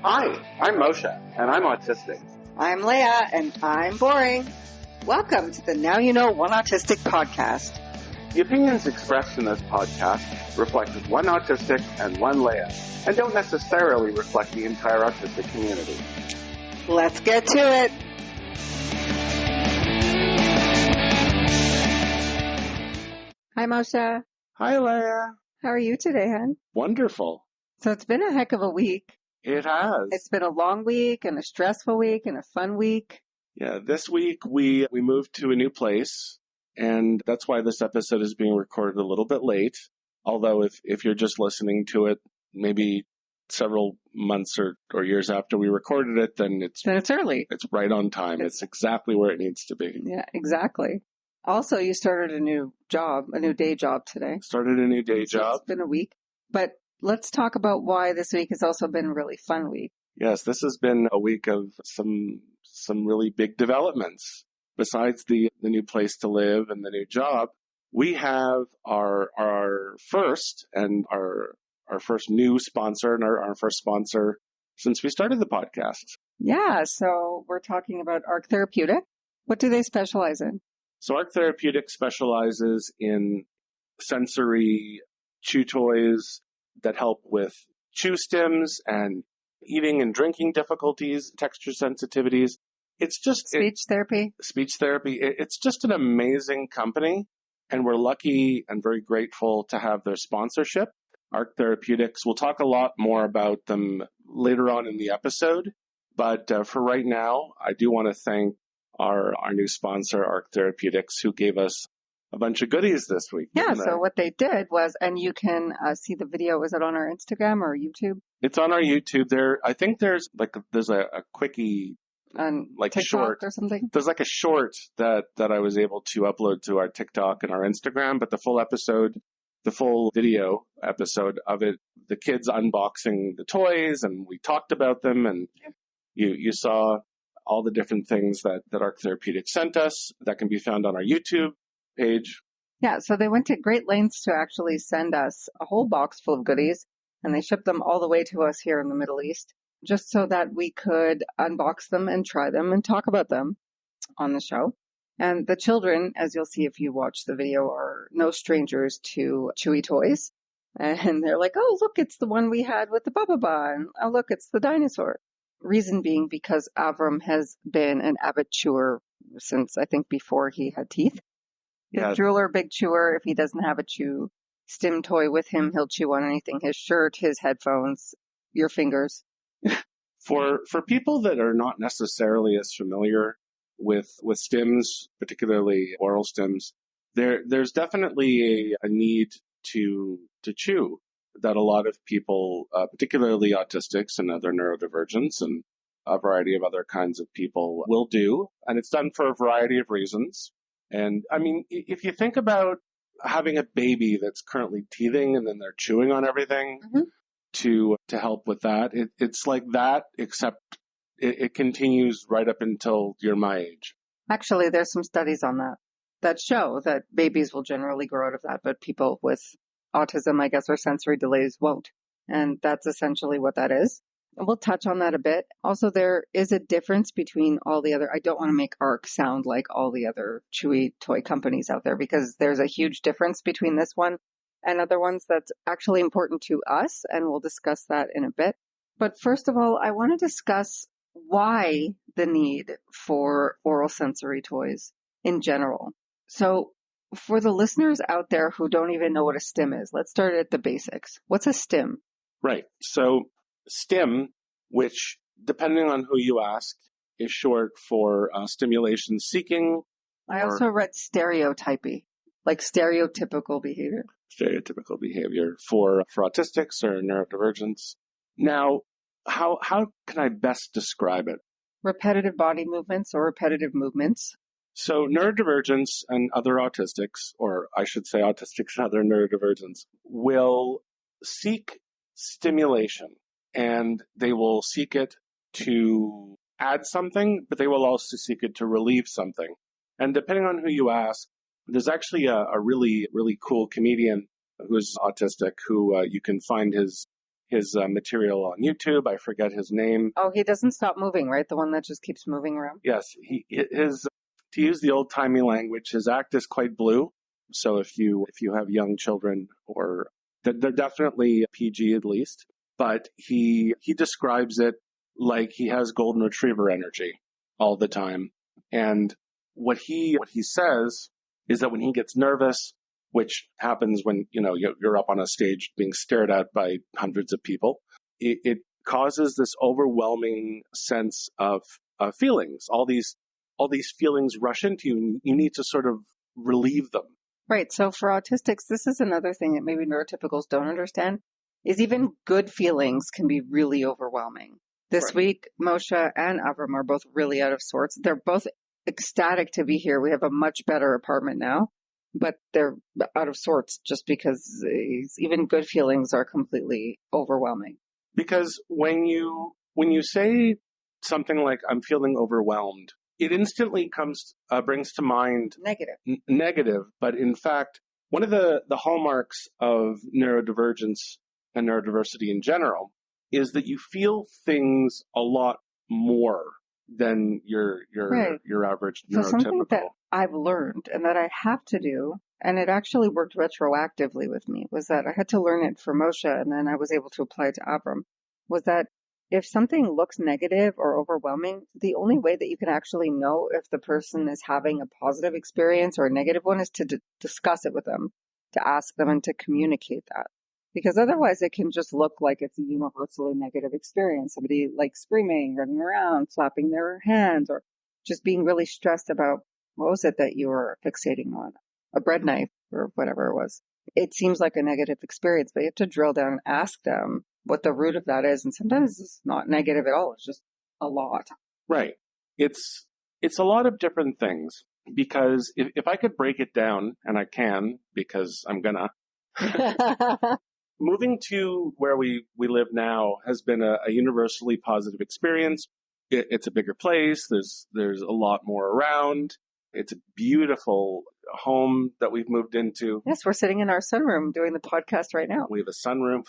Hi, I'm Moshe, and I'm autistic. I'm Leah, and I'm boring. Welcome to the Now You Know One Autistic podcast. The opinions expressed in this podcast reflect one autistic and one Leah, and don't necessarily reflect the entire autistic community. Let's get to it. Hi, Moshe. Hi, Leah. How are you today, hon? Wonderful. So it's been a heck of a week. It has. It's been a long week and a stressful week and a fun week. Yeah, this week we moved to a new place, and that's why this episode is being recorded a little bit late. Although if you're just listening to it maybe several months or years after we recorded it, then it's early. It's right on time. It's exactly where it needs to be. Yeah, exactly. Also, you started a new day job today. Started a new day job. It's been a week. But let's talk about why this week has also been a really fun week. Yes, this has been a week of some really big developments. Besides the new place to live and the new job, we have our first new sponsor and our first sponsor since we started the podcast. Yeah, so we're talking about ARK Therapeutic. What do they specialize in? So ARK Therapeutic specializes in sensory chew toys that help with chew stims and eating and drinking difficulties, texture sensitivities. It's just speech therapy. It's just an amazing company, and we're lucky and very grateful to have their sponsorship. ARK Therapeutics. We'll talk a lot more about them later on in the episode, but for right now, I do want to thank our new sponsor, ARK Therapeutics, who gave us a bunch of goodies this week. Yeah, so what they did was, and you can see the video, is it on our Instagram or YouTube? It's on our YouTube. I think there's a quickie, like TikTok short or something. There's like a short that I was able to upload to our TikTok and our Instagram, but the full video episode of it, the kids unboxing the toys, and we talked about them, and you saw all the different things that ARK Therapeutic sent us that can be found on our YouTube page. Yeah, so they went to great lengths to actually send us a whole box full of goodies, and they shipped them all the way to us here in the Middle East, just so that we could unbox them and try them and talk about them on the show. And the children, as you'll see if you watch the video, are no strangers to chewy toys. And they're like, oh, look, it's the one we had with the Baba, and oh, look, it's the dinosaur. Reason being because Avram has been an avid chewer since, I think, before he had teeth. Yeah. Big drooler, big chewer. If he doesn't have a chew stim toy with him, he'll chew on anything. His shirt, his headphones, your fingers. For people that are not necessarily as familiar with stims, particularly oral stims, there's definitely a need to chew that a lot of people, particularly autistics and other neurodivergents and a variety of other kinds of people, will do. And it's done for a variety of reasons. And I mean, if you think about having a baby that's currently teething and then they're chewing on everything to help with that, it's like that, except it continues right up until you're my age. Actually, there's some studies on that show that babies will generally grow out of that, but people with autism, I guess, or sensory delays won't. And that's essentially what that is. And we'll touch on that a bit. Also, there is a difference between all the other, I don't want to make ARK sound like all the other chewy toy companies out there, because there's a huge difference between this one and other ones that's actually important to us, and we'll discuss that in a bit. But first of all, I want to discuss why the need for oral sensory toys in general. So for the listeners out there who don't even know what a stim is, let's start at the basics. What's a stim? Right. So stim, which depending on who you ask, is short for stimulation seeking. I also read stereotypy, like stereotypical behavior. Stereotypical behavior for autistics or neurodivergents. Now, how can I best describe it? Repetitive body movements or repetitive movements. So neurodivergents and other autistics, or I should say autistics and other neurodivergents, will seek stimulation, and they will seek it to add something, but they will also seek it to relieve something. And depending on who you ask, there's actually a really, really cool comedian who's autistic who you can find his his material on YouTube. I forget his name. Oh, he doesn't stop moving, right? The one that just keeps moving around. Yes, his to use the old timey language, his act is quite blue. So if you have young children, or they're definitely PG at least, but he describes it like he has golden retriever energy all the time. And what he says is that when he gets nervous, which happens when you're up on a stage being stared at by hundreds of people, it causes this overwhelming sense of feelings. All these feelings rush into you, and you need to sort of relieve them. Right. So for autistics, this is another thing that maybe neurotypicals don't understand, is even good feelings can be really overwhelming. This Right. week, Moshe and Avram are both really out of sorts. They're both ecstatic to be here. We have a much better apartment now, but they're out of sorts just because even good feelings are completely overwhelming. Because when you say something like "I'm feeling overwhelmed," it instantly brings to mind Negative. negative. But in fact, one of the hallmarks of neurodivergence and neurodiversity in general is that you feel things a lot more than Right. your average So something that neurotypical. I've learned and that I have to do, and it actually worked retroactively with me, was that I had to learn it for Moshe and then I was able to apply it to Abram, was that if something looks negative or overwhelming, the only way that you can actually know if the person is having a positive experience or a negative one is to discuss it with them, to ask them and to communicate that. Because otherwise it can just look like it's a universally negative experience. Somebody like screaming, running around, flapping their hands, or just being really stressed about what was it that you were fixating on? A bread knife or whatever it was. It seems like a negative experience, but you have to drill down and ask them what the root of that is. And sometimes it's not negative at all. It's just a lot. Right. It's a lot of different things, because if I could break it down, and I can because I'm gonna, moving to where we live now has been a universally positive experience. It's a bigger place. There's a lot more around. It's a beautiful home that we've moved into. Yes, we're sitting in our sunroom doing the podcast right now. We have a sunroom.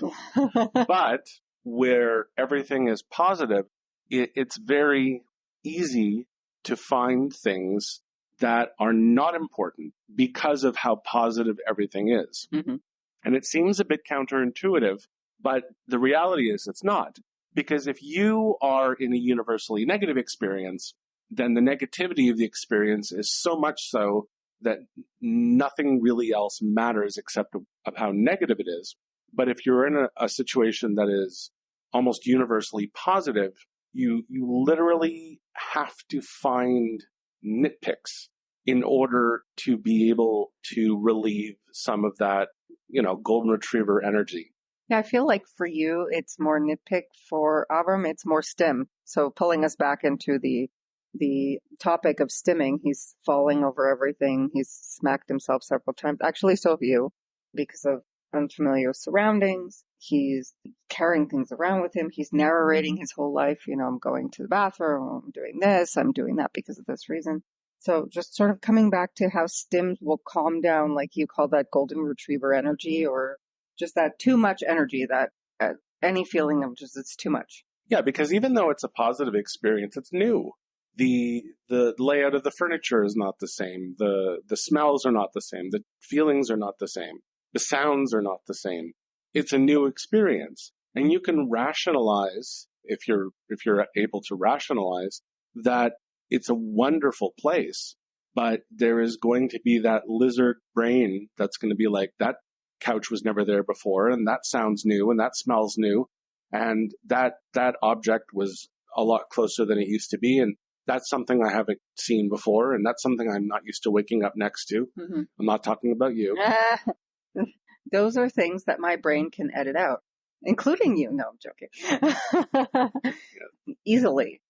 But where everything is positive, it's very easy to find things that are not important because of how positive everything is. Mm-hmm. And it seems a bit counterintuitive, but the reality is it's not. Because if you are in a universally negative experience, then the negativity of the experience is so much so that nothing really else matters except of how negative it is. But if you're in a situation that is almost universally positive, you literally have to find nitpicks in order to be able to relieve some of that, golden retriever energy. Yeah, I feel like for you, it's more nitpick. For Avram, it's more stim. So pulling us back into the topic of stimming, he's falling over everything. He's smacked himself several times. Actually, so have you, because of unfamiliar surroundings. He's carrying things around with him. He's narrating his whole life. I'm going to the bathroom. I'm doing this. I'm doing that because of this reason. So just sort of coming back to how stims will calm down, like you call that golden retriever energy, or just that too much energy, that any feeling of just it's too much. Yeah, because even though it's a positive experience, it's new. The layout of the furniture is not the same. The smells are not the same. The feelings are not the same. The sounds are not the same. It's a new experience. And you can rationalize, if you're able to rationalize, that it's a wonderful place, but there is going to be that lizard brain that's going to be like, that couch was never there before, and that sounds new, and that smells new, and that object was a lot closer than it used to be, and that's something I haven't seen before, and that's something I'm not used to waking up next to. Mm-hmm. I'm not talking about you. Those are things that my brain can edit out, including you. No, I'm joking. Easily.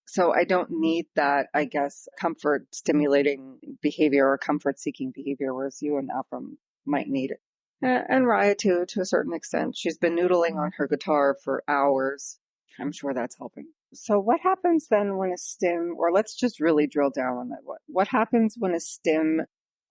So I don't need that, I guess, comfort stimulating behavior or comfort seeking behavior, whereas you and Avram might need it. And Raya too, to a certain extent. She's been noodling on her guitar for hours. I'm sure that's helping. So what happens then when a stim, or let's just really drill down on that. What happens when a stim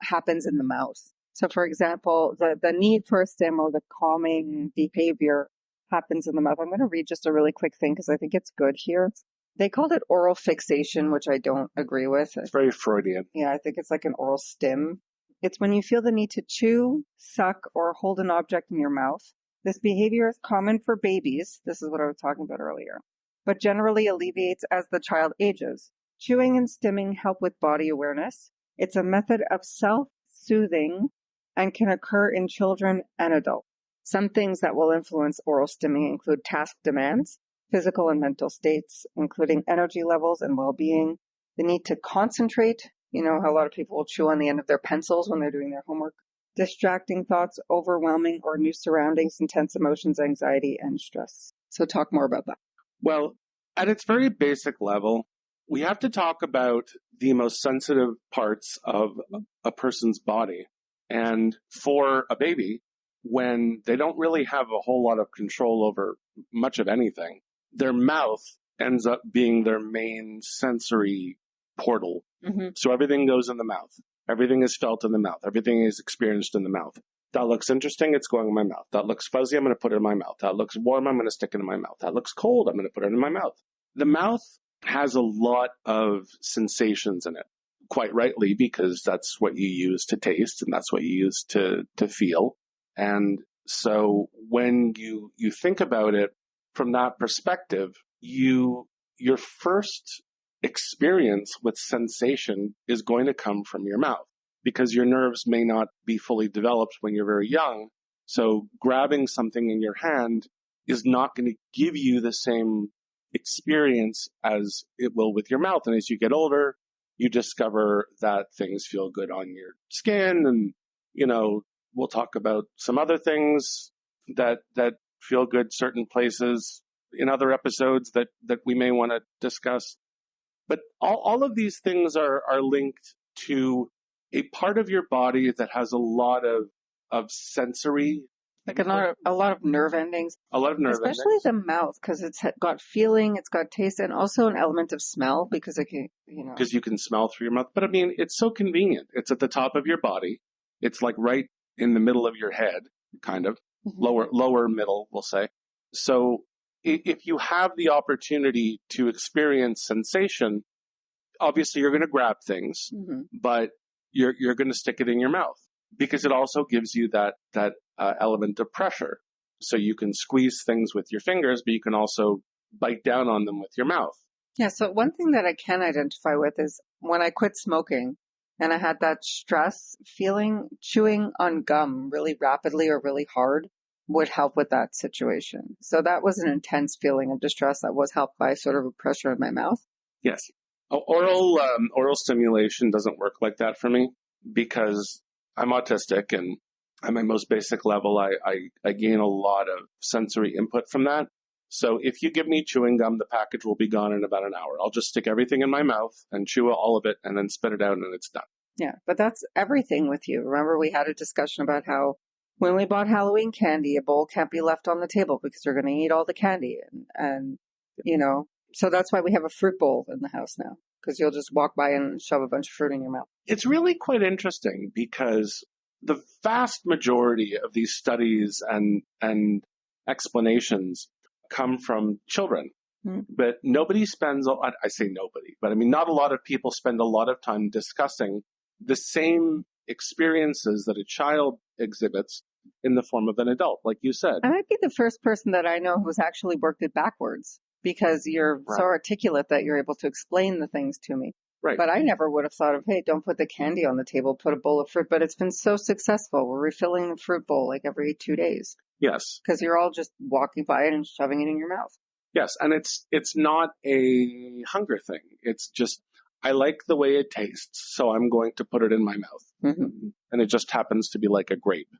happens in the mouth? So for example, the need for a stim or the calming behavior happens in the mouth. I'm going to read just a really quick thing because I think it's good here. They called it oral fixation, which I don't agree with. It's very Freudian. Yeah, I think it's like an oral stim. It's when you feel the need to chew, suck, or hold an object in your mouth. This behavior is common for babies. This is what I was talking about earlier, but generally alleviates as the child ages. Chewing and stimming help with body awareness. It's a method of self-soothing and can occur in children and adults. Some things that will influence oral stimming include task demands, physical and mental states, including energy levels and well-being, the need to concentrate. You know how a lot of people will chew on the end of their pencils when they're doing their homework. Distracting thoughts, overwhelming or new surroundings, intense emotions, anxiety, and stress. So talk more about that. Well, at its very basic level, we have to talk about the most sensitive parts of a person's body. And for a baby, when they don't really have a whole lot of control over much of anything, their mouth ends up being their main sensory portal. Mm-hmm. So everything goes in the mouth. Everything is felt in the mouth. Everything is experienced in the mouth. That looks interesting, it's going in my mouth. That looks fuzzy, I'm going to put it in my mouth. That looks warm, I'm going to stick it in my mouth. That looks cold, I'm going to put it in my mouth. The mouth has a lot of sensations in it, quite rightly, because that's what you use to taste and that's what you use to feel. And so when you think about it from that perspective, your first experience with sensation is going to come from your mouth because your nerves may not be fully developed when you're very young. So grabbing something in your hand is not going to give you the same experience as it will with your mouth. And as you get older, you discover that things feel good on your skin. And, you know, we'll talk about some other things that feel good certain places in other episodes that we may want to discuss. But all of these things are linked to a part of your body that has a lot of sensory, Like a lot of nerve endings. a lot of nerve Especially endings. the mouth, because it's got feeling, it's got taste, and also an element of smell because it can, Because you can smell through your mouth. But I mean, it's so convenient. It's at the top of your body. It's like right in the middle of your head, kind of. Mm-hmm. Lower middle, we'll say. So if you have the opportunity to experience sensation, obviously you're going to grab things, Mm-hmm. but you're going to stick it in your mouth because it also gives you that element of pressure. So you can squeeze things with your fingers, but you can also bite down on them with your mouth. Yeah, so one thing that I can identify with is when I quit smoking and I had that stress feeling, chewing on gum really rapidly or really hard would help with that situation. So that was an intense feeling of distress that was helped by sort of a pressure in my mouth. Yes. Oral stimulation doesn't work like that for me because I'm autistic and at my most basic level, I gain a lot of sensory input from that. So if you give me chewing gum, the package will be gone in about an hour. I'll just stick everything in my mouth and chew all of it and then spit it out and it's done. Yeah, but that's everything with you. Remember, we had a discussion about how when we bought Halloween candy, a bowl can't be left on the table because you're going to eat all the candy. And so that's why we have a fruit bowl in the house now, because you'll just walk by and shove a bunch of fruit in your mouth. It's really quite interesting because the vast majority of these studies and explanations come from children. Mm. But nobody spends, I say nobody, but I mean, not a lot of people spend a lot of time discussing the same experiences that a child exhibits in the form of an adult, like you said. I might be the first person that I know who's actually worked it backwards because you're so articulate that you're able to explain the things to me. Right. But I never would have thought of, hey, don't put the candy on the table, put a bowl of fruit. But it's been so successful. We're refilling the fruit bowl like every 2 days. Yes. Because you're all just walking by it and shoving it in your mouth. Yes. And it's not a hunger thing. It's just, I like the way it tastes, so I'm going to put it in my mouth. Mm-hmm. And it just happens to be like a grape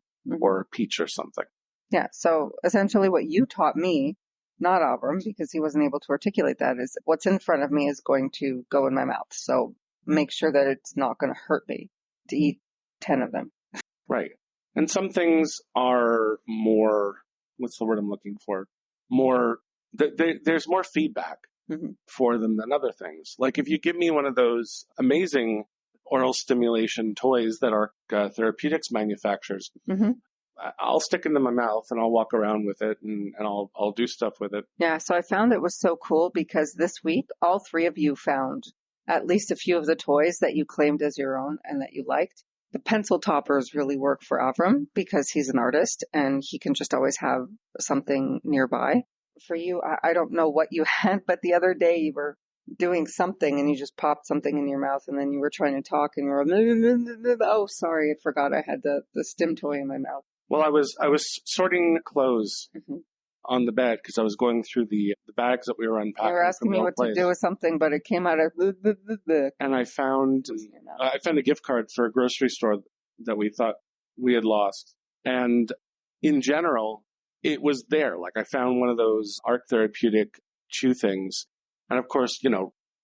or a peach or something. Yeah. So essentially what you taught me, not Abram, because he wasn't able to articulate that, is what's in front of me is going to go in my mouth. So make sure that it's not going to hurt me to eat 10 of them. Right. And some things are more, what's the word I'm looking for? There's more feedback for them than other things. Like if you give me one of those amazing oral stimulation toys that ARK Therapeutics manufactures, I'll stick into my mouth and I'll walk around with it and I'll do stuff with it. Yeah, so I found it was so cool because this week, all three of you found at least a few of the toys that you claimed as your own and that you liked. The pencil toppers really work for Avram because he's an artist and he can just always have something nearby. For you, I don't know what you had, but the other day you were doing something and you just popped something in your mouth and then you were trying to talk and you were, oh, sorry, I forgot I had the stim toy in my mouth. Well, I was sorting clothes Mm-hmm. on the bed because I was going through the bags that we were unpacking. You were asking me what to do with something, but it came out of and I found a gift card for a grocery store that we thought we had lost. And in general, it was there. Like I found one of those ARK Therapeutic chew things. And of course,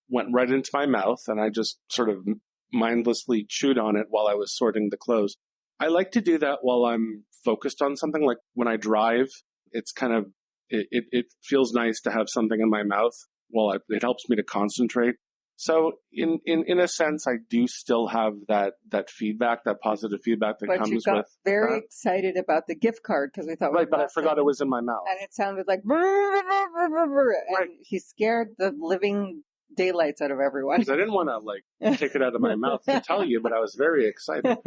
went right into my mouth and I just sort of mindlessly chewed on it while I was sorting the clothes. I like to do that while I'm focused on something. Like when I drive, it's kind of, it feels nice to have something in my mouth while it helps me to concentrate. So in a sense, I do still have that feedback, that positive feedback that comes with. But you got very excited about the gift card because we thought, right, but I forgot it was in my mouth. And it sounded like, and he scared the living daylights out of everyone. Because I didn't want to take it out of my mouth to tell you, but I was very excited.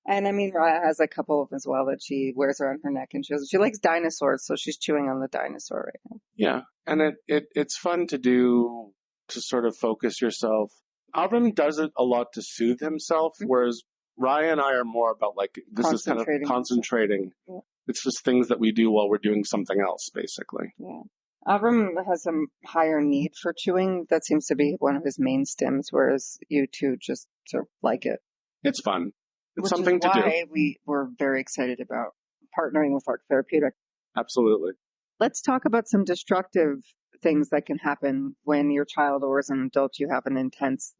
And I mean, Raya has a couple of as well that she wears around her neck, and she likes dinosaurs, so she's chewing on the dinosaur right now. Yeah, and it's fun to do to sort of focus yourself. Avram does it a lot to soothe himself, whereas Raya and I are more about this is kind of concentrating. Yeah. It's just things that we do while we're doing something else, basically. Yeah. Avram has a higher need for chewing. That seems to be one of his main stims, whereas you two just sort of like it. It's fun. It's Which something is to do. why we were very excited about partnering with ARK Therapeutic. Absolutely. Let's talk about some destructive things that can happen when your child or as an adult you have an intense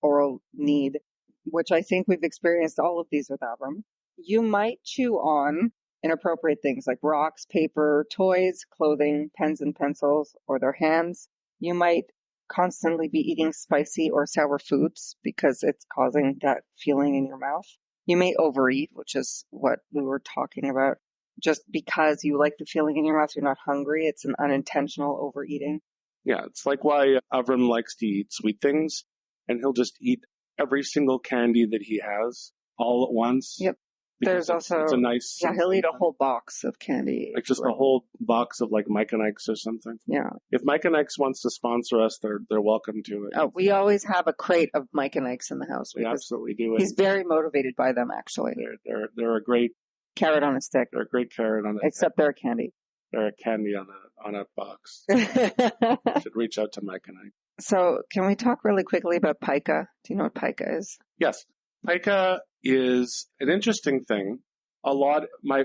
oral need, which I think we've experienced all of these with Avram. You might chew on inappropriate things like rocks, paper, toys, clothing, pens and pencils, or their hands. You might constantly be eating spicy or sour foods because it's causing that feeling in your mouth. You may overeat, which is what we were talking about. Just because you like the feeling in your mouth, you're not hungry. It's an unintentional overeating. Yeah, it's like why Avram likes to eat sweet things, and he'll just eat every single candy that he has all at once. Yep. There's it's a nice... Yeah, he'll eat a whole box of candy. Just a whole box of Mike and Ike's or something. Yeah. If Mike and Ike's wants to sponsor us, they're welcome to it. Oh, we always have a crate of Mike and Ike's in the house. We absolutely do. He's very motivated by them, actually. They're a great... carrot on a stick. They're a great carrot on a stick. Except they're candy. They're a candy on a box. Should reach out to Mike and Ike. So can we talk really quickly about pica? Do you know what pica is? Yes. Pica is an interesting thing. My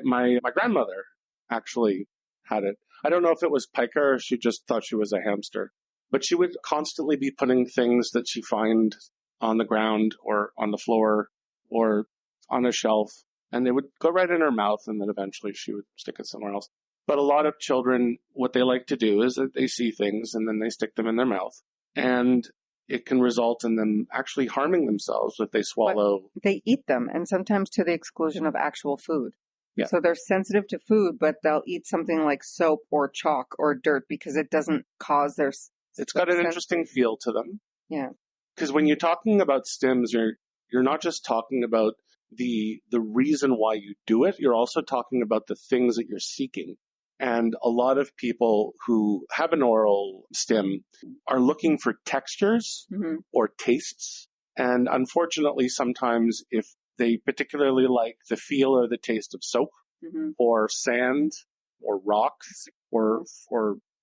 grandmother actually had it. I don't know if it was pica or she just thought she was a hamster, but she would constantly be putting things that she find on the ground or on the floor or on a shelf, and they would go right in her mouth, and then eventually she would stick it somewhere else. But a lot of children, what they like to do is that they see things and then they stick them in their mouth, and it can result in them actually harming themselves if they swallow. But they eat them, and sometimes to the exclusion of actual food. Yeah. So they're sensitive to food, but they'll eat something like soap or chalk or dirt because it doesn't cause their... It's got an interesting feel to them. Yeah. Because when you're talking about stims, you're not just talking about the reason why you do it, you're also talking about the things that you're seeking. And a lot of people who have an oral stim are looking for textures or tastes. And unfortunately, sometimes if they particularly like the feel or the taste of soap or sand or rocks or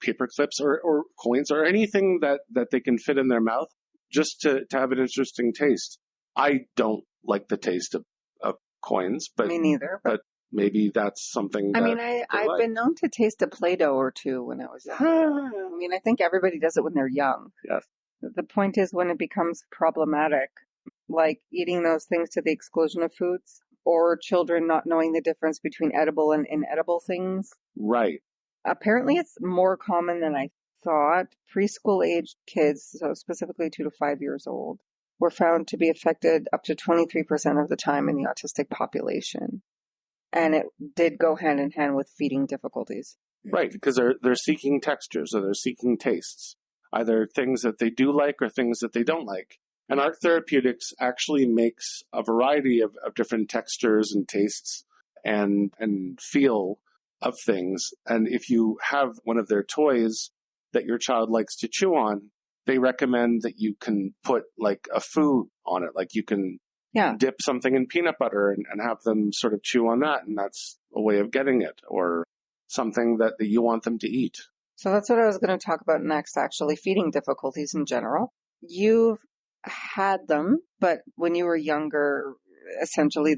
paper clips or coins or anything that they can fit in their mouth just to have an interesting taste. I don't like the taste of coins, but me neither. But maybe that's something. I mean, I've been known to taste a Play-Doh or two when I was young. I mean, I think everybody does it when they're young. Yes. The point is when it becomes problematic, like eating those things to the exclusion of foods, or children not knowing the difference between edible and inedible things. Right. Apparently, it's more common than I thought. Preschool-aged kids, so specifically 2 to 5 years old, were found to be affected up to 23% of the time in the autistic population. And it did go hand in hand with feeding difficulties. Right, because they're seeking textures or they're seeking tastes, either things that they do like or things that they don't like. And ARK Therapeutics actually makes a variety of different textures and tastes and feel of things. And if you have one of their toys that your child likes to chew on, they recommend that you can put like a food on it. Like you can dip something in peanut butter and have them sort of chew on that. And that's a way of getting it, or something that you want them to eat. So that's what I was going to talk about next, actually, feeding difficulties in general. You've had them, but when you were younger, essentially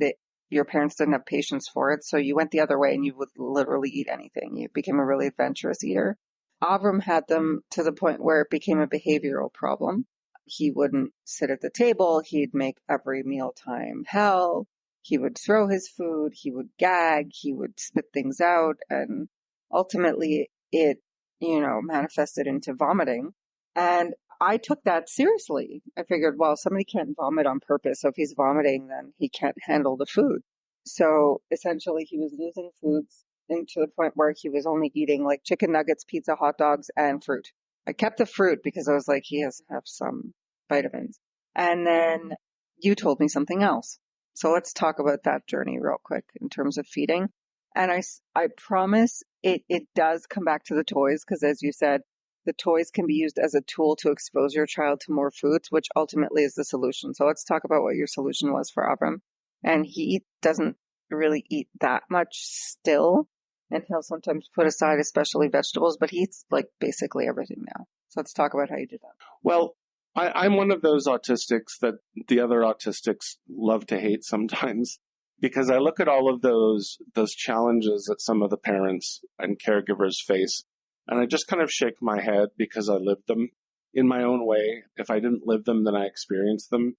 your parents didn't have patience for it, so you went the other way and you would literally eat anything. You became a really adventurous eater. Avram had them to the point where it became a behavioral problem. He wouldn't sit at the table. He'd make every mealtime hell. He would throw his food. He would gag. He would spit things out. And ultimately it, manifested into vomiting. And I took that seriously. I figured, well, somebody can't vomit on purpose. So if he's vomiting, then he can't handle the food. So essentially he was losing foods into the point where he was only eating like chicken nuggets, pizza, hot dogs, and fruit. I kept the fruit because I was like, he has to have some vitamins. And then you told me something else. So let's talk about that journey real quick in terms of feeding. And I promise it does come back to the toys because, as you said, the toys can be used as a tool to expose your child to more foods, which ultimately is the solution. So let's talk about what your solution was for Avram. And he doesn't really eat that much still. And he'll sometimes put aside especially vegetables, but he eats like basically everything now. So let's talk about how you did that. Well, I'm one of those autistics that the other autistics love to hate sometimes, because I look at all of those challenges that some of the parents and caregivers face, and I just kind of shake my head because I lived them in my own way. If I didn't live them, then I experienced them.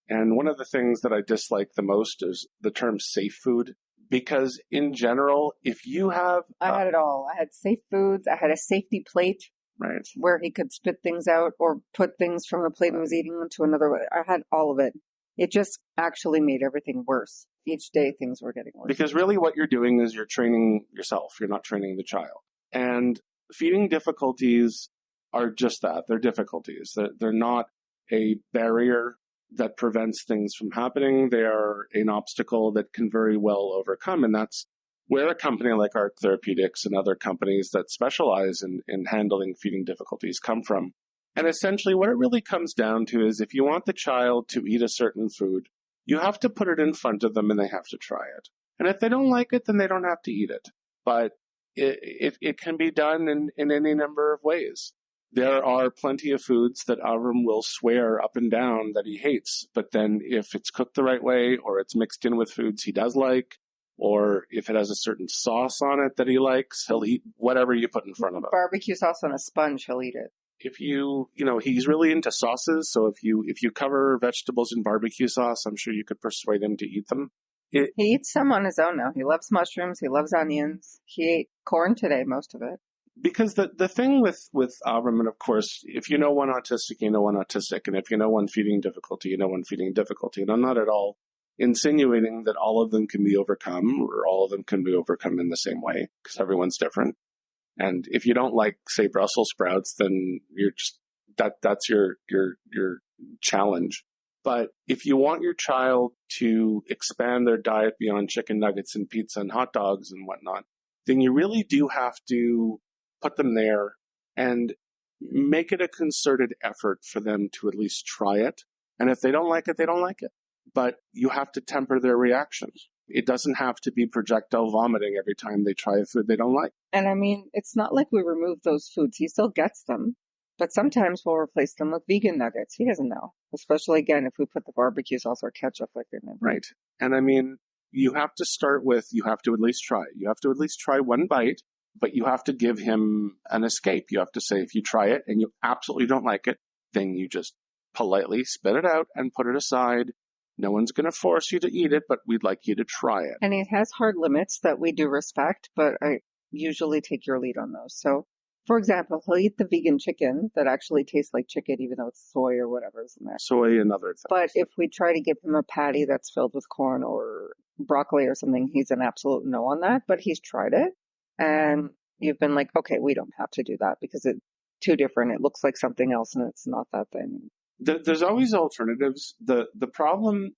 And one of the things that I dislike the most is the term safe food. Because in general, if you have... I had it all. I had safe foods. I had a safety plate. Right. Where he could spit things out or put things from the plate he was eating into another way. I had all of it. It just actually made everything worse. Each day things were getting worse. Because really what you're doing is you're training yourself. You're not training the child. And feeding difficulties are just that. They're difficulties. They're not a barrier that prevents things from happening. They are an obstacle that can very well overcome. And that's where a company like ARK Therapeutics and other companies that specialize in handling feeding difficulties come from. And essentially what it really comes down to is if you want the child to eat a certain food, you have to put it in front of them and they have to try it. And if they don't like it, then they don't have to eat it. But it can be done in any number of ways. There are plenty of foods that Avram will swear up and down that he hates. But then if it's cooked the right way or it's mixed in with foods he does like, or if it has a certain sauce on it that he likes, he'll eat whatever you put in front of him. Barbecue sauce on a sponge, he'll eat it. If he's really into sauces, so if you cover vegetables in barbecue sauce, I'm sure you could persuade him to eat them. He eats some on his own now. He loves mushrooms. He loves onions. He ate corn today, most of it. Because the thing with Avram, and of course, if you know one autistic, you know one autistic, and if you know one feeding difficulty, you know one feeding difficulty. And I'm not at all insinuating that all of them can be overcome or all of them can be overcome in the same way, because everyone's different. And if you don't like, say, Brussels sprouts, then you're just, that's your challenge. But if you want your child to expand their diet beyond chicken nuggets and pizza and hot dogs and whatnot, then you really do have to put them there and make it a concerted effort for them to at least try it. And if they don't like it, they don't like it. But you have to temper their reactions. It doesn't have to be projectile vomiting every time they try a food they don't like. And I mean, it's not like we remove those foods. He still gets them. But sometimes we'll replace them with vegan nuggets. He doesn't know. Especially, again, if we put the barbecue sauce or ketchup like in it. Right. And I mean, you have to start with, you have to at least try it. You have to at least try one bite, but you have to give him an escape. You have to say, if you try it and you absolutely don't like it, then you just politely spit it out and put it aside. No one's going to force you to eat it, but we'd like you to try it. And it has hard limits that we do respect, but I usually take your lead on those. So For example, he'll eat the vegan chicken that actually tastes like chicken, even though it's soy or whatever is in there. Soy and other things. But if we try to give him a patty that's filled with corn or broccoli or something, he's an absolute no on that. But he's tried it. And you've been like, okay, we don't have to do that because it's too different. It looks like something else and it's not that thing. There's always alternatives. The problem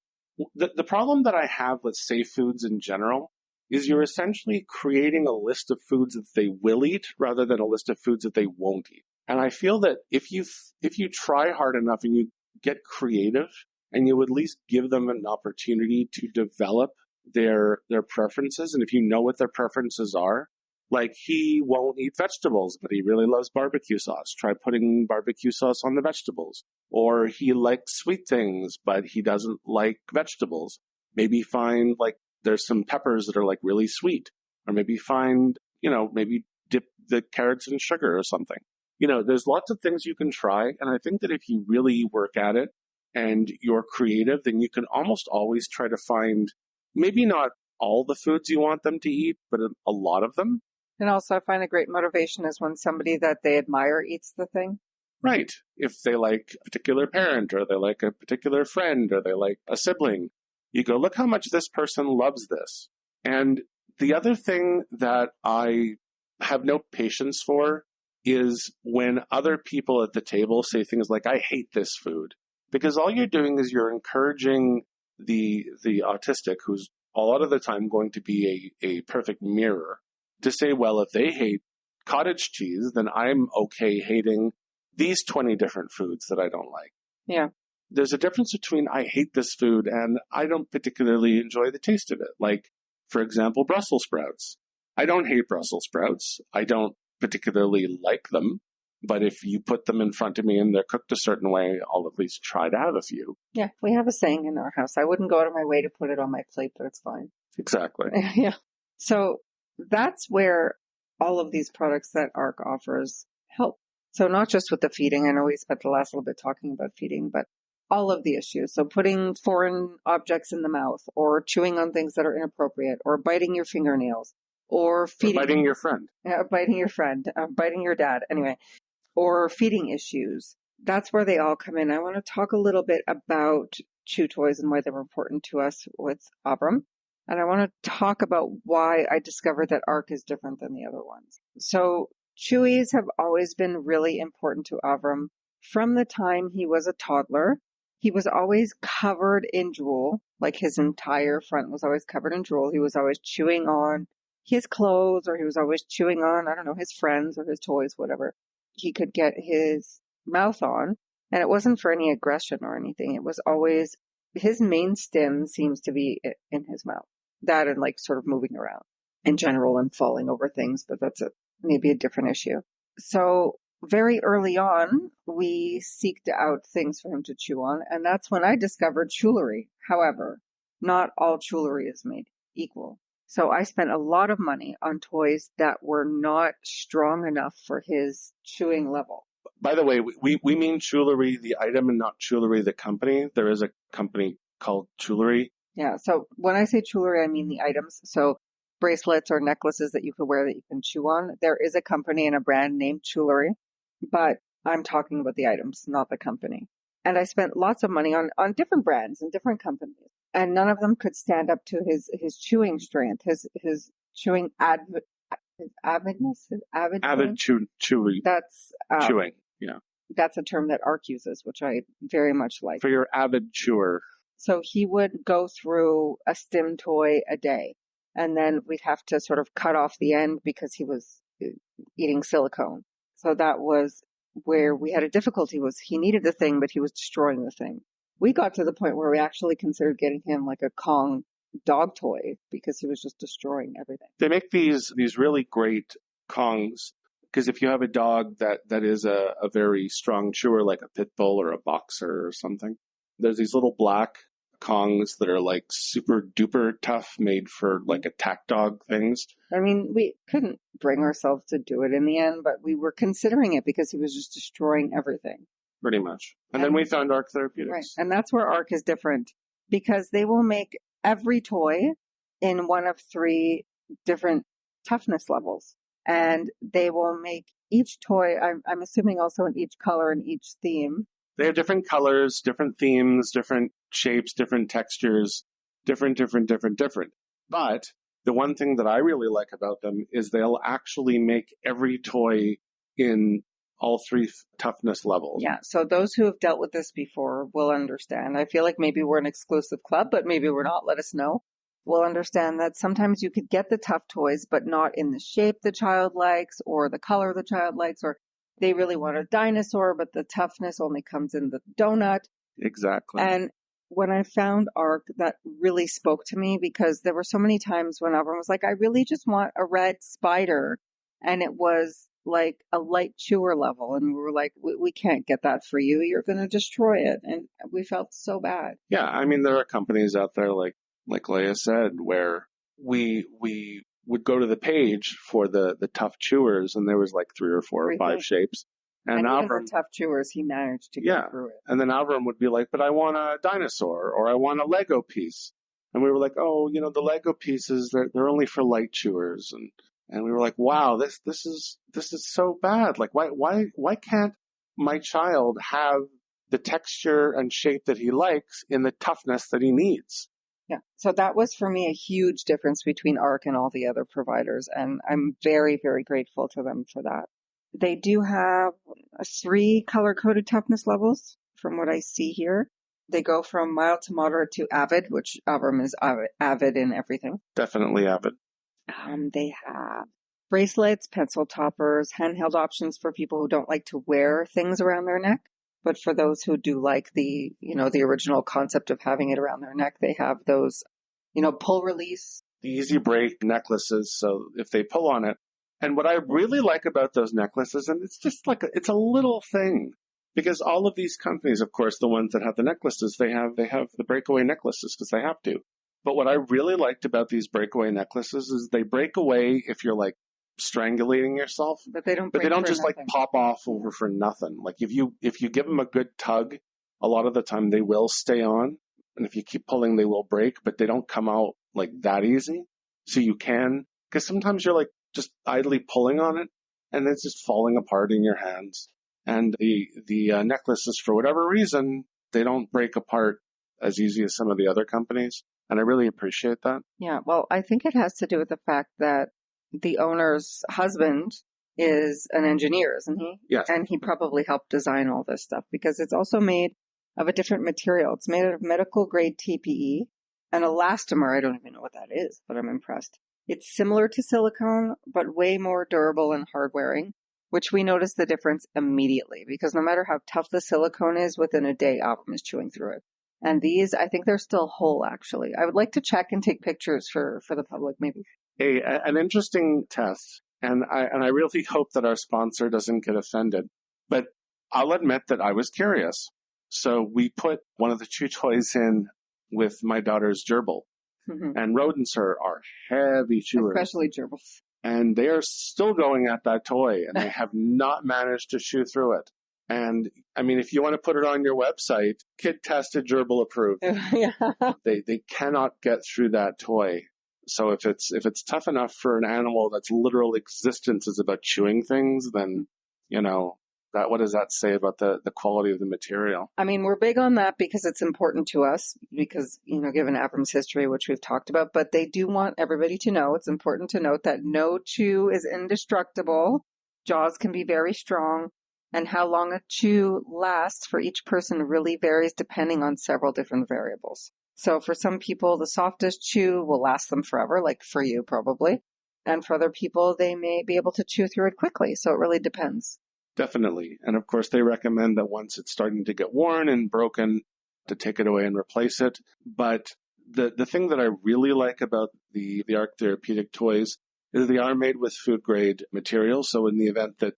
that I have with safe foods in general is you're essentially creating a list of foods that they will eat rather than a list of foods that they won't eat. And I feel that if you try hard enough and you get creative and you at least give them an opportunity to develop their preferences, and if you know what their preferences are, like he won't eat vegetables, but he really loves barbecue sauce. Try putting barbecue sauce on the vegetables. Or he likes sweet things, but he doesn't like vegetables. Maybe find like there's some peppers that are like really sweet. Or maybe find, maybe dip the carrots in sugar or something. There's lots of things you can try. And I think that if you really work at it and you're creative, then you can almost always try to find maybe not all the foods you want them to eat, but a lot of them. And also I find a great motivation is when somebody that they admire eats the thing. Right. If they like a particular parent or they like a particular friend or they like a sibling, you go, look how much this person loves this. And the other thing that I have no patience for is when other people at the table say things like, I hate this food. Because all you're doing is you're encouraging the autistic, who's a lot of the time going to be a perfect mirror, to say, well, if they hate cottage cheese, then I'm okay hating these 20 different foods that I don't like. Yeah. There's a difference between I hate this food and I don't particularly enjoy the taste of it. Like, for example, Brussels sprouts. I don't hate Brussels sprouts. I don't particularly like them. But if you put them in front of me and they're cooked a certain way, I'll at least try to have a few. Yeah, we have a saying in our house. I wouldn't go out of my way to put it on my plate, but it's fine. Exactly. Yeah. So that's where all of these products that ARK offers help. So not just with the feeding. I know we spent the last little bit talking about feeding, but all of the issues. So putting foreign objects in the mouth or chewing on things that are inappropriate or biting your fingernails or feeding. Or biting your friend. Biting your friend, biting your dad. Anyway, or feeding issues. That's where they all come in. I want to talk a little bit about chew toys and why they're important to us with Abram. And I want to talk about why I discovered that ARK is different than the other ones. So chewies have always been really important to Avram. From the time he was a toddler, he was always covered in drool, like his entire front was always covered in drool. He was always chewing on his clothes, or he was always chewing on, I don't know, his friends or his toys, whatever he could get his mouth on. And it wasn't for any aggression or anything. It was always, his main stim seems to be in his mouth. That and like sort of moving around in general and falling over things, but that's maybe a different issue. So very early on, we seeked out things for him to chew on, and that's when I discovered jewelry. However, not all jewelry is made equal. So I spent a lot of money on toys that were not strong enough for his chewing level. By the way, we mean jewelry, the item, and not jewelry, the company. There is a company called jewelry. Yeah. So when I say jewelry, I mean the items. So bracelets or necklaces that you could wear that you can chew on. There is a company and a brand named Jewelry, but I'm talking about the items, not the company. And I spent lots of money on different brands and different companies, and none of them could stand up to his chewing strength, his chewing avidness, Avid chewing. That's chewing. Yeah. That's a term that ARK uses, which I very much like. For your avid chewer. So he would go through a stim toy a day, and then we'd have to sort of cut off the end because he was eating silicone. So that was where we had a difficulty, was he needed the thing, but he was destroying the thing. We got to the point where we actually considered getting him like a Kong dog toy because he was just destroying everything. They make these really great Kongs because if you have a dog that is a very strong chewer, like a pit bull or a boxer or something, there's these little black Kongs that are like super duper tough, made for like attack dog things. I mean, we couldn't bring ourselves to do it in the end, but we were considering it because he was just destroying everything. Pretty much. And then we found ARK Therapeutics. Right. And that's where ARK is different, because they will make every toy in one of 3 different toughness levels. And they will make each toy, I'm assuming also in each color and each theme. They have different colors, different themes, different shapes, different textures, different. But the one thing that I really like about them is they'll actually make every toy in all three toughness levels. Yeah. So those who have dealt with this before will understand. I feel like maybe we're an exclusive club, but maybe we're not. Let us know. We'll understand that sometimes you could get the tough toys, but not in the shape the child likes or the color the child likes, or they really want a dinosaur, but the toughness only comes in the donut. Exactly. And when I found ARK, that really spoke to me because there were so many times when everyone was like, I really just want a red spider. And it was like a light chewer level. And we were like, we can't get that for you. You're going to destroy it. And we felt so bad. Yeah, I mean, there are companies out there like Leia said, where we would go to the page for the tough chewers, and there was like 3 or 4 or 5 shapes. And even Avram, the tough chewers, he managed to yeah, get through it. and then Avram would be like, "But I want a dinosaur, or I want a Lego piece," and we were like, "Oh, the Lego pieces they're only for light chewers," and we were like, "Wow, this is so bad. Like, why can't my child have the texture and shape that he likes in the toughness that he needs?" Yeah. So that was for me a huge difference between ARK and all the other providers. And I'm very, very grateful to them for that. They do have 3 color-coded toughness levels from what I see here. They go from mild to moderate to avid, which Avram is avid in everything. Definitely avid. They have bracelets, pencil toppers, handheld options for people who don't like to wear things around their neck. But for those who do like the original concept of having it around their neck, they have those, pull release. The easy break necklaces. So if they pull on it, and what I really like about those necklaces, and it's just like it's a little thing, because all of these companies, of course, the ones that have the necklaces, they have the breakaway necklaces because they have to. But what I really liked about these breakaway necklaces is they break away if you're like strangulating yourself, but they don't just nothing. Like pop off over for nothing. Like if you give them a good tug, a lot of the time they will stay on, and if you keep pulling, they will break, but they don't come out like that easy. So you can, because sometimes you're like just idly pulling on it, and it's just falling apart in your hands. And the necklaces, for whatever reason, they don't break apart as easy as some of the other companies, and I really appreciate that. Yeah, well, I think it has to do with the fact that the owner's husband is an engineer, isn't he? Yes. And he probably helped design all this stuff because it's also made of a different material. It's made out of medical grade TPE and elastomer. I don't even know what that is, but I'm impressed. It's similar to silicone, but way more durable and hard wearing, which we notice the difference immediately because no matter how tough the silicone is, within a day, Avram is chewing through it. And these, I think they're still whole, actually. I would like to check and take pictures for the public, maybe. An interesting test, and I really hope that our sponsor doesn't get offended, but I'll admit that I was curious. So we put one of the chew toys in with my daughter's gerbil, and rodents are heavy chewers. Especially gerbils. And they are still going at that toy, and they have not managed to chew through it. And I mean, if you want to put it on your website, kid tested, gerbil approved. Yeah. They cannot get through that toy. So if it's tough enough for an animal that's literal existence is about chewing things, then that what does that say about the quality of the material? I mean, we're big on that because it's important to us because, given Avram's history, which we've talked about, but they do want everybody to know, it's important to note that no chew is indestructible. Jaws can be very strong, and how long a chew lasts for each person really varies depending on several different variables. So for some people, the softest chew will last them forever, like for you probably. And for other people, they may be able to chew through it quickly. So it really depends. Definitely. And of course, they recommend that once it's starting to get worn and broken, to take it away and replace it. But the thing that I really like about the ARK Therapeutic toys is they are made with food grade material. So in the event that,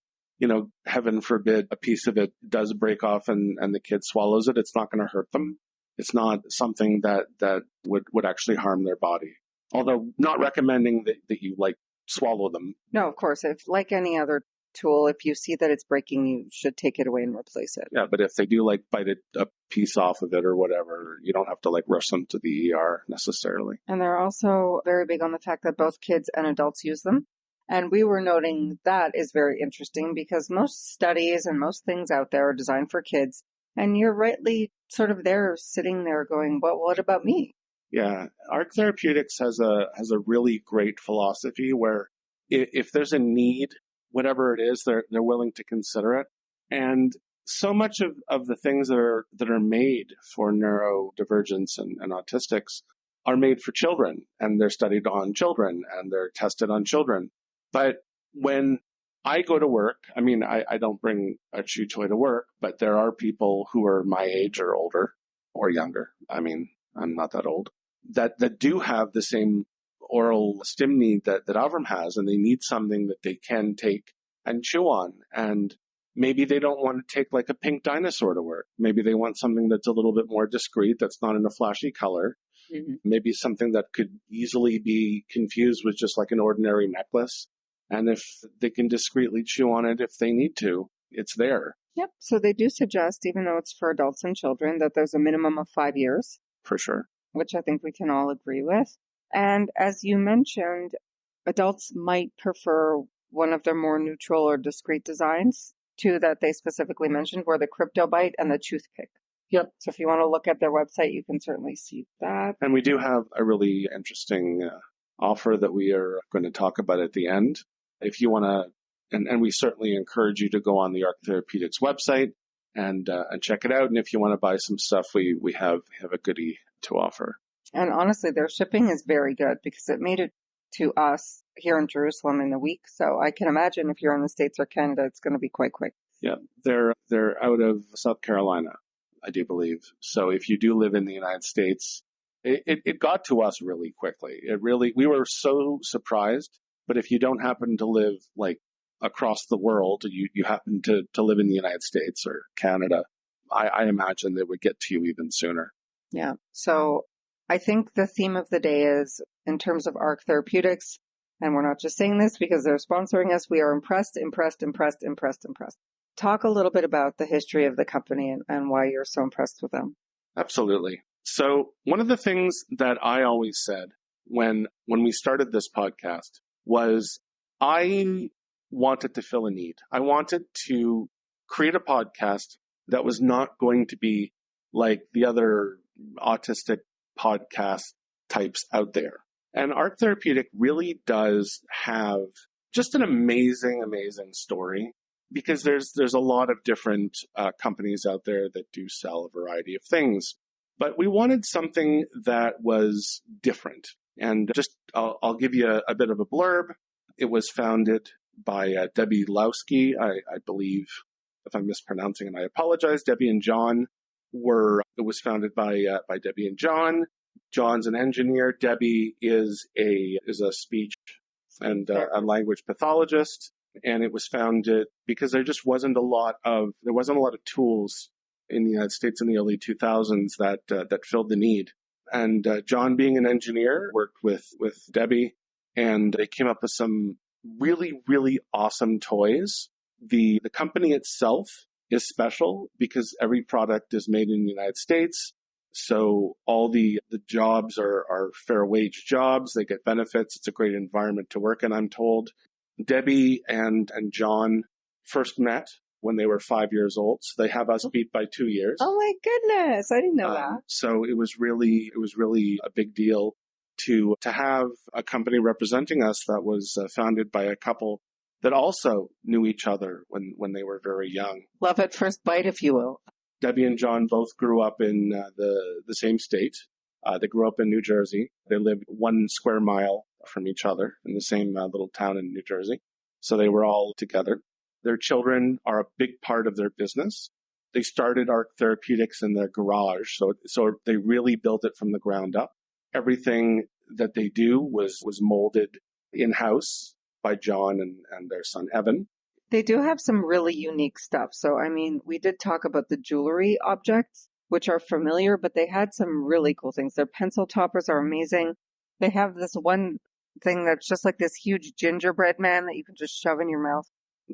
heaven forbid, a piece of it does break off and the kid swallows it, it's not going to hurt them. It's not something that would actually harm their body. Although not recommending that you swallow them. No, of course. If like any other tool, if you see that it's breaking, you should take it away and replace it. Yeah, but if they do bite a piece off of it or whatever, you don't have to rush them to the ER necessarily. And they're also very big on the fact that both kids and adults use them. And we were noting that is very interesting because most studies and most things out there are designed for kids. And you're rightly sort of there sitting there going, well, what about me? Yeah, ARK Therapeutics has a really great philosophy where if there's a need, whatever it is, they're willing to consider it. And so much of the things that are made for neurodivergence and autistics are made for children, and they're studied on children and they're tested on children. But when I go to work, I mean, I don't bring a chew toy to work, but there are people who are my age or older or younger. I mean, I'm not that old that do have the same oral stim need that Avram has, and they need something that they can take and chew on. And maybe they don't want to take like a pink dinosaur to work. Maybe they want something that's a little bit more discreet, that's not in a flashy color. Mm-hmm. Maybe something that could easily be confused with just like an ordinary necklace. And if they can discreetly chew on it if they need to, it's there. Yep. So they do suggest, even though it's for adults and children, that there's a minimum of 5 years. For sure. Which I think we can all agree with. And as you mentioned, adults might prefer one of their more neutral or discreet designs. Two that they specifically mentioned were the Crypto Bite and the Toothpick. Yep. So if you want to look at their website, you can certainly see that. And we do have a really interesting offer that we are going to talk about at the end. If you want to, and we certainly encourage you to go on the ARK Therapeutics website and check it out. And if you want to buy some stuff, we have a goodie to offer. And honestly, their shipping is very good because it made it to us here in Jerusalem in a week. So I can imagine if you're in the States or Canada, it's going to be quite quick. Yeah, they're out of South Carolina, I do believe. So if you do live in the United States, it got to us really quickly. We were so surprised. But if you don't happen to live like across the world, you happen to live in the United States or Canada, I imagine they would get to you even sooner. Yeah. So I think the theme of the day is, in terms of ARK Therapeutics, and we're not just saying this because they're sponsoring us, we are impressed. Talk a little bit about the history of the company and why you're so impressed with them. Absolutely. So one of the things that I always said when we started this podcast was I wanted to fill a need. I wanted to create a podcast that was not going to be like the other autistic podcast types out there. And ARK Therapeutic really does have just an amazing, amazing story because there's a lot of different companies out there that do sell a variety of things. But we wanted something that was different. And just I'll give you a bit of a blurb. It was founded by Debbie Lowski, I believe. If I'm mispronouncing it, I apologize. Debbie and John it was founded by Debbie and John. John's an engineer. Debbie is a speech and a language pathologist. And it was founded because there wasn't a lot of tools in the United States in the early 2000s that filled the need. And John, being an engineer, worked with Debbie, and they came up with some really, really awesome toys. The company itself is special because every product is made in the United States. So all the jobs are fair wage jobs. They get benefits. It's a great environment to work in, I'm told. Debbie and John first met when they were 5 years old. So they have us beat by 2 years. Oh my goodness. I didn't know that. So it was really a big deal to have a company representing us that was founded by a couple that also knew each other when they were very young. Love at first bite, if you will. Debbie and John both grew up in the same state. They grew up in New Jersey. They lived 1 square mile from each other in the same little town in New Jersey. So they were all together. Their children are a big part of their business. They started ARK Therapeutics in their garage. So they really built it from the ground up. Everything that they do was molded in-house by John and their son, Evan. They do have some really unique stuff. So, I mean, we did talk about the jewelry objects, which are familiar, but they had some really cool things. Their pencil toppers are amazing. They have this one thing that's just like this huge gingerbread man that you can just shove in your mouth.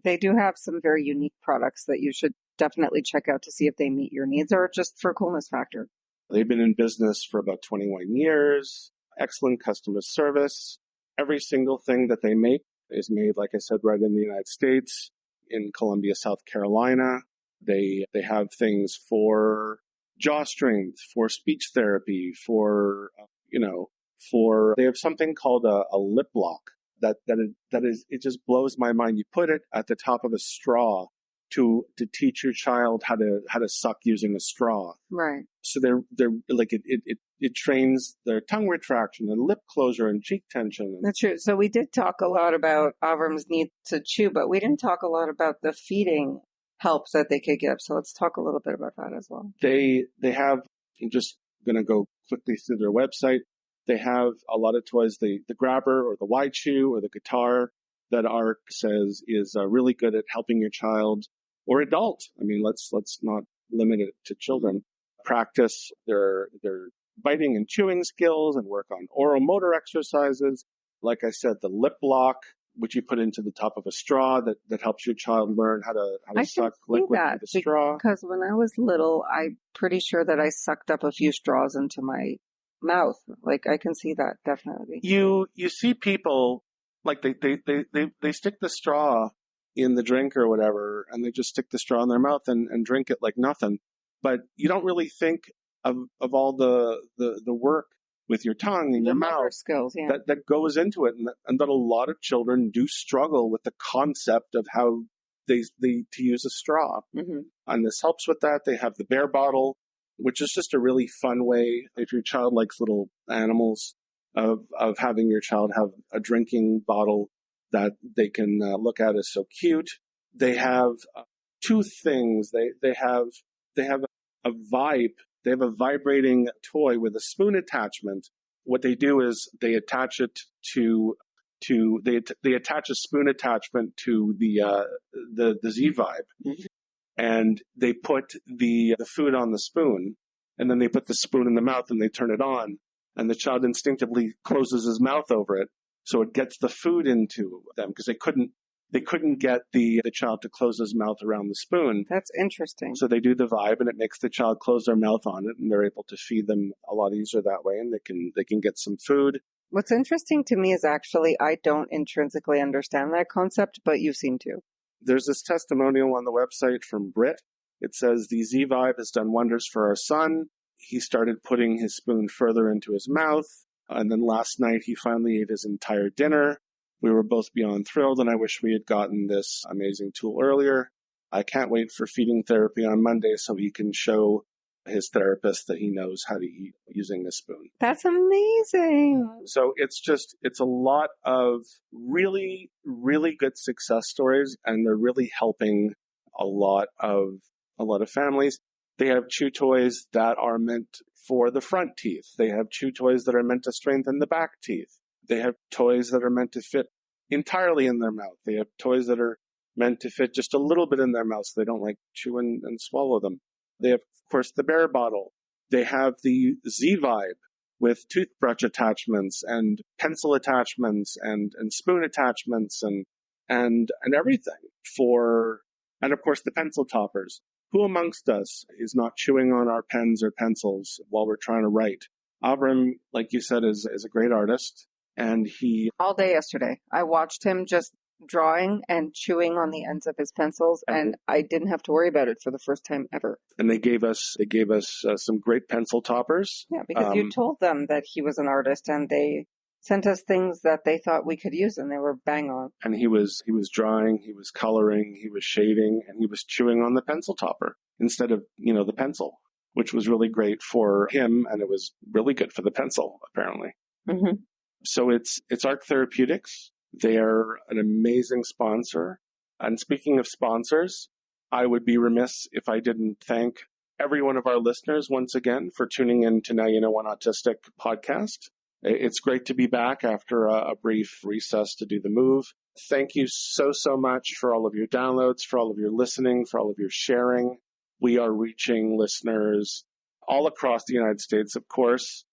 They do have some very unique products that you should definitely check out to see if they meet your needs or just for coolness factor. They've been in business for about 21 years. Excellent customer service. Every single thing that they make is made, like I said, right in the United States, in Columbia, South Carolina. They have things for jaw strength, for speech therapy, for, they have something called a lip lock it just blows my mind. You put it at the top of a straw to teach your child how to suck using a straw. Right. So they're like it trains their tongue retraction and lip closure and cheek tension. That's true. So we did talk a lot about Avram's need to chew, but we didn't talk a lot about the feeding helps that they could give. So let's talk a little bit about that as well. They have, I'm just going to go quickly through their website. They have a lot of toys, the grabber or the Y chew or the guitar that ARK says is really good at helping your child or adult. I mean, let's not limit it to children. Practice their biting and chewing skills and work on oral motor exercises. Like I said, the lip lock, which you put into the top of a straw that helps your child learn how to suck liquid with a straw. Because when I was little, I'm pretty sure that I sucked up a few straws into my mouth. Like I can see that definitely. You see people like they stick the straw in the drink or whatever, and they just stick the straw in their mouth and drink it like nothing. But you don't really think of all the work with your tongue and your mouth skills, yeah. that goes into it, and that a lot of children do struggle with the concept of how they to use a straw. Mm-hmm. And this helps with that. They have the bear bottle, which is just a really fun way, if your child likes little animals, of having your child have a drinking bottle that they can look at as so cute. They have two things. They have a vibe. They have a vibrating toy with a spoon attachment. What they do is they attach it they attach a spoon attachment to the Z Vibe. Mm-hmm. And they put the food on the spoon, and then they put the spoon in the mouth and they turn it on, and the child instinctively closes his mouth over it, so it gets the food into them, because they couldn't get the child to close his mouth around the spoon. That's interesting. So they do the vibe, and it makes the child close their mouth on it, and they're able to feed them a lot easier that way, and they can get some food. What's interesting to me is actually I don't intrinsically understand that concept, but you seem to. There's this testimonial on the website from Britt. It says, the Z Vibe has done wonders for our son. He started putting his spoon further into his mouth, and then last night he finally ate his entire dinner. We were both beyond thrilled, and I wish we had gotten this amazing tool earlier. I can't wait for feeding therapy on Monday so he can show his therapist that he knows how to eat using the spoon. That's amazing. So it's a lot of really, really good success stories, and they're really helping a lot of families. They have chew toys that are meant for the front teeth. They have chew toys that are meant to strengthen the back teeth. They have toys that are meant to fit entirely in their mouth. They have toys that are meant to fit just a little bit in their mouth so they don't like chew and swallow them. They have, of course, the bear bottle. They have the Z Vibe with toothbrush attachments and pencil attachments and spoon attachments and everything and of course the pencil toppers. Who amongst us is not chewing on our pens or pencils while we're trying to write? Avram, like you said, is a great artist, and he... All day yesterday, I watched him just drawing and chewing on the ends of his pencils, and I didn't have to worry about it for the first time ever. And they gave us some great pencil toppers. Yeah, because you told them that he was an artist, and they sent us things that they thought we could use, and they were bang on. And he was drawing, he was coloring, he was shading, and he was chewing on the pencil topper instead of the pencil, which was really great for him, and it was really good for the pencil apparently. Mm-hmm. So it's ARK Therapeutics. They're an amazing sponsor. And speaking of sponsors, I would be remiss if I didn't thank every one of our listeners once again for tuning in to Now You Know One Autistic podcast. It's great to be back after a brief recess to do the move. Thank you so much for all of your downloads, for all of your listening, for all of your sharing. We are reaching listeners all across the United States, of course,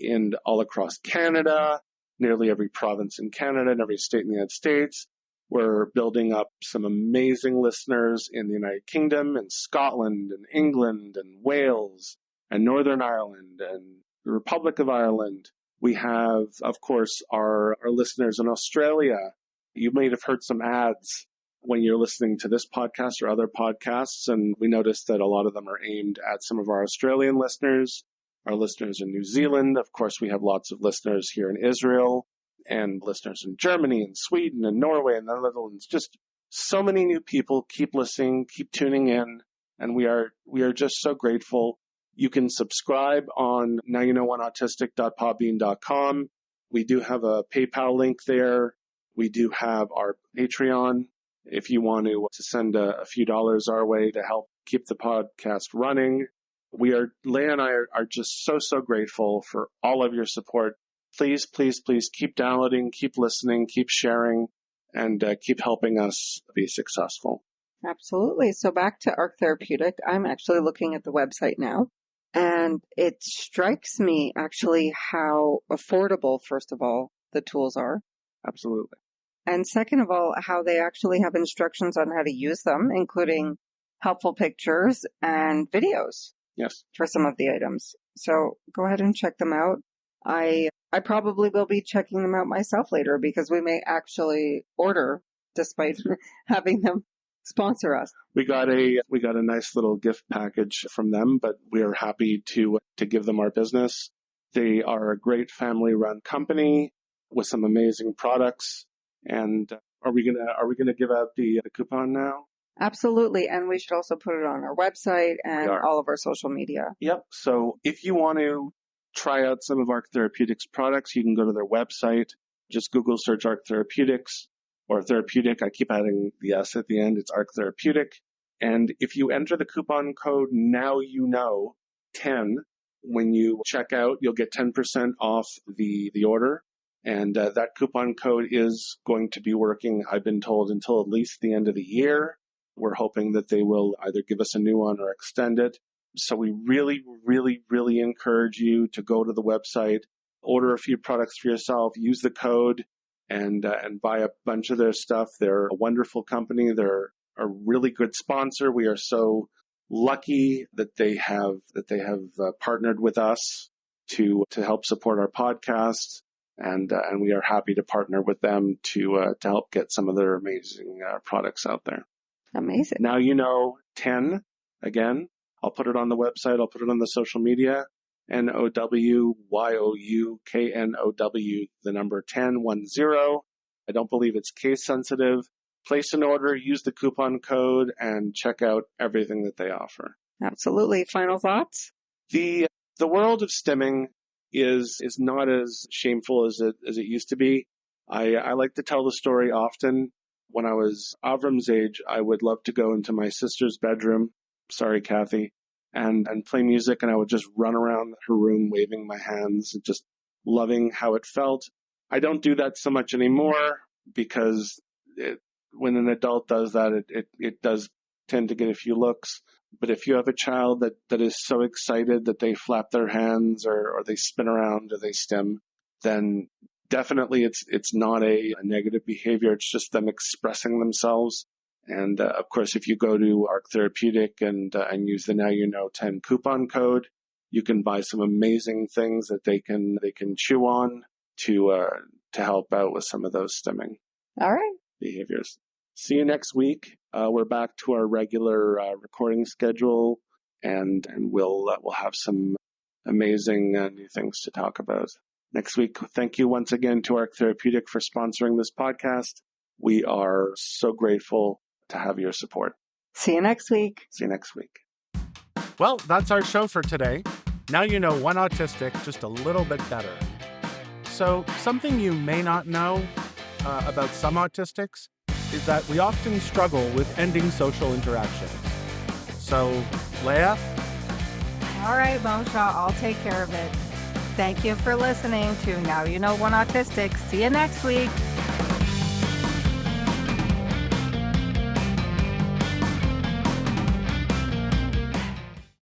and all across Canada, nearly every province in Canada and every state in the United States. We're building up some amazing listeners in the United Kingdom and Scotland and England and Wales and Northern Ireland and the Republic of Ireland. We have, of course, our listeners in Australia You may have heard some ads when you're listening to this podcast or other podcasts, and we noticed that a lot of them are aimed at some of our Australian listeners, our listeners in New Zealand. Of course, we have lots of listeners here in Israel and listeners in Germany and Sweden and Norway and the Netherlands. Just so many new people. Keep listening, keep tuning in, and we are just so grateful. You can subscribe on nowyouknowOneAutistic.podbean.com. We do have a PayPal link there. We do have our Patreon if you want to send a few dollars our way to help keep the podcast running. Leah and I are just so grateful for all of your support. Please, please, please keep downloading, keep listening, keep sharing, and keep helping us be successful. Absolutely. So back to ARK Therapeutic. I'm actually looking at the website now, and it strikes me actually how affordable, first of all, the tools are. Absolutely. And second of all, how they actually have instructions on how to use them, including helpful pictures and videos. Yes. For some of the items. So go ahead and check them out. I probably will be checking them out myself later because we may actually order despite having them sponsor us. We got a nice little gift package from them, but we are happy to give them our business. They are a great family-run company with some amazing products. And are we gonna give out the coupon now? Absolutely. And we should also put it on our website and all of our social media. Yep. So if you want to try out some of ARK Therapeutics products, you can go to their website. Just Google search ARK Therapeutics or Therapeutic. I keep adding the S at the end. It's ARK Therapeutic. And if you enter the coupon code NOWYOUKNOW10, when you check out, you'll get 10% off the order. And that coupon code is going to be working, I've been told, until at least the end of the year. We're hoping that they will either give us a new one or extend it. So we really, really, really encourage you to go to the website, order a few products for yourself, use the code, and buy a bunch of their stuff. They're a wonderful company. They're a really good sponsor. We are so lucky that they have partnered with us to help support our podcast. And we are happy to partner with them to help get some of their amazing products out there. Amazing. Now you know 10 again. I'll put it on the website. I'll put it on the social media. NOWYOUKNOW, the number 10. I don't believe it's case sensitive. Place an order, use the coupon code, and check out everything that they offer. Absolutely. Final thoughts? The world of stimming is not as shameful as it used to be. I like to tell the story often. When I was Avram's age, I would love to go into my sister's bedroom, sorry, Kathy, and play music, and I would just run around her room waving my hands and just loving how it felt. I don't do that so much anymore because when an adult does that, it does tend to get a few looks. But if you have a child that is so excited that they flap their hands or they spin around or they stim, then definitely it's not a negative behavior. It's just them expressing themselves. And of course, if you go to ARK Therapeutic and use the Now You Know 10 coupon code, you can buy some amazing things that they can chew on to help out with some of those stimming All right. behaviors. See you next week. We're back to our regular recording schedule, and we'll have some amazing new things to talk about next week. Thank you once again to ARK Therapeutic for sponsoring this podcast. We are so grateful to have your support. See you next week. See you next week. Well, that's our show for today. Now you know one autistic just a little bit better. So something you may not know about some autistics is that we often struggle with ending social interactions. So, Leah? All right, Moshe, I'll take care of it. Thank you for listening to Now You Know One Autistic. See you next week.